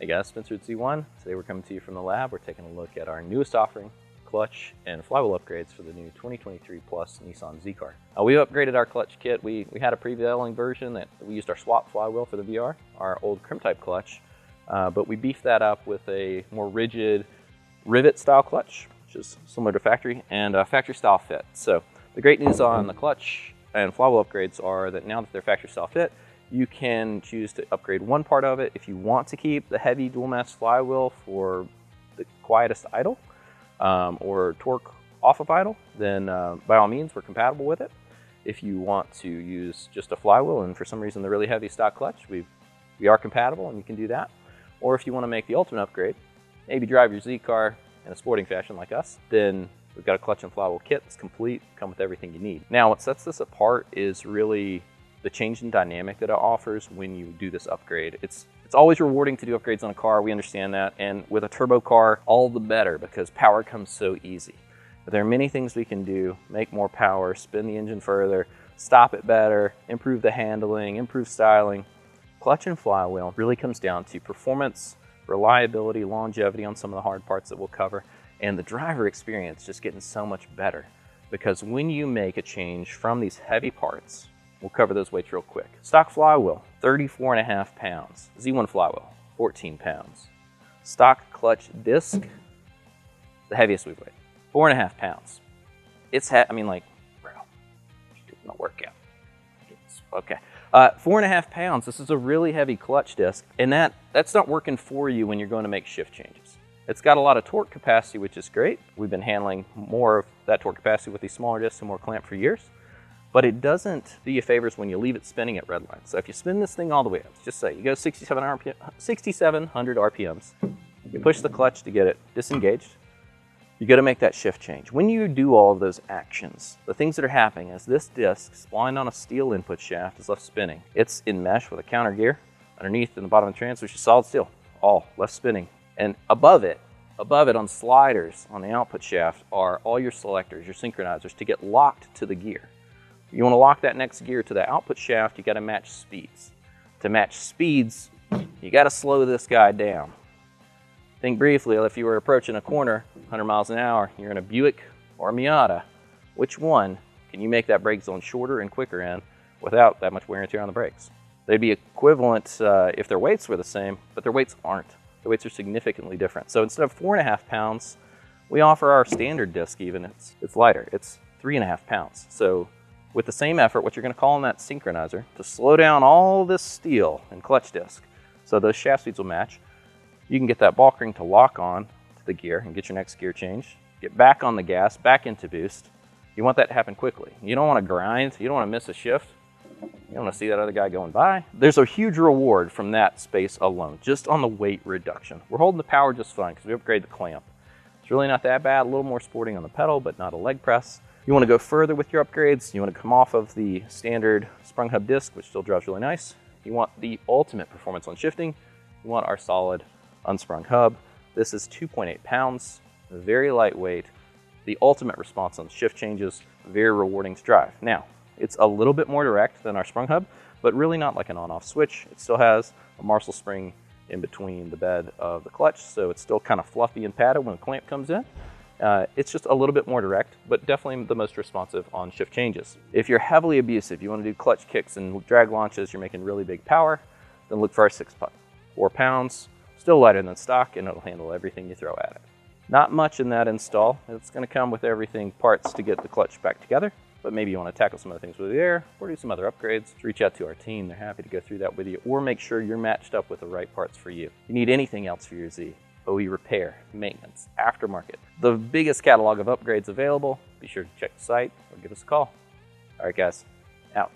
Hey guys, Spencer at Z1. Today we're coming to you from the lab. We're taking a look at our newest offering, clutch and flywheel upgrades for the new 2023 Plus Nissan Z car. We upgraded our clutch kit. We had a prevailing version that we used our swap flywheel for the VR, our old crimp type clutch, but we beefed that up with a more rigid rivet style clutch, which is similar to factory, and a factory style fit. So the great news on the clutch and flywheel upgrades are that now that they're factory style fit, you can choose to upgrade one part of it. If you want to keep the heavy dual mass flywheel for the quietest idle or torque off of idle, then by all means, we're compatible with it. If you want to use just a flywheel and for some reason the really heavy stock clutch, we are compatible and you can do that. Or if you want to make the ultimate upgrade, maybe drive your Z car in a sporting fashion like us, then we've got a clutch and flywheel kit that's complete, come with everything you need. Now, what sets this apart is really the change in dynamic that it offers when you do this upgrade. It's always rewarding to do upgrades on a car, we understand that, and with a turbo car, all the better because power comes so easy. But there are many things we can do, make more power, spin the engine further, stop it better, improve the handling, improve styling. Clutch and flywheel really comes down to performance, reliability, longevity on some of the hard parts that we'll cover, and the driver experience just getting so much better. Because when you make a change from these heavy parts, we'll cover those weights real quick. Stock flywheel, 34.5 pounds. Z1 flywheel, 14 pounds. Stock clutch disc, the heaviest we've weighed, 4.5 pounds. It's, bro, doing a workout. Okay, 4.5 pounds. This is a really heavy clutch disc, and that's not working for you when you're going to make shift changes. It's got a lot of torque capacity, which is great. We've been handling more of that torque capacity with these smaller discs and more clamp for years. But it doesn't do you favors when you leave it spinning at red line. So if you spin this thing all the way up, just say you go 6,700 RPMs, you push the clutch to get it disengaged, you got to make that shift change. When you do all of those actions, the things that are happening is this disc splined on a steel input shaft is left spinning. It's in mesh with a counter gear underneath in the bottom of the transfer, which is solid steel, all left spinning. And above it on sliders on the output shaft are all your selectors, your synchronizers to get locked to the gear. You want to lock that next gear to the output shaft, you got to match speeds. To match speeds, you got to slow this guy down. Think briefly, if you were approaching a corner 100 miles an hour, you're in a Buick or a Miata, which one can you make that brake zone shorter and quicker in without that much wear and tear on the brakes? They'd be equivalent if their weights were the same, but their weights aren't. The weights are significantly different. So instead of 4.5 pounds, we offer our standard disc even, it's lighter, it's 3.5 pounds. So with the same effort, what you're going to call on that synchronizer to slow down all this steel and clutch disc so those shaft speeds will match, you can get that ball ring to lock on to the gear and get your next gear change, get back on the gas, back into boost. You want that to happen quickly. You don't want to grind, you don't want to miss a shift. You don't want to see that other guy going by. There's a huge reward from that space alone, just on the weight reduction. We're holding the power just fine because we upgrade the clamp. It's really not that bad, a little more sporting on the pedal, but not a leg press. You want to go further with your upgrades. You want to come off of the standard sprung hub disc, which still drives really nice. You want the ultimate performance on shifting. You want our solid unsprung hub. This is 2.8 pounds, very lightweight. The ultimate response on shift changes, very rewarding to drive. Now, it's a little bit more direct than our sprung hub, but really not like an on-off switch. It still has a Marshall spring in between the bed of the clutch, so it's still kind of fluffy and padded when the clamp comes in. It's just a little bit more direct, but definitely the most responsive on shift changes. If you're heavily abusive, you want to do clutch kicks and drag launches, you're making really big power, then look for our 6-putt. 4 pounds, still lighter than stock, and it'll handle everything you throw at it. Not much in that install. It's going to come with everything parts to get the clutch back together, but maybe you want to tackle some other things with the air or do some other upgrades. Reach out to our team. They're happy to go through that with you or make sure you're matched up with the right parts for you. If you need anything else for your Z, OE repair, maintenance, aftermarket, the biggest catalog of upgrades available. Be sure to check the site or give us a call. All right, guys, out.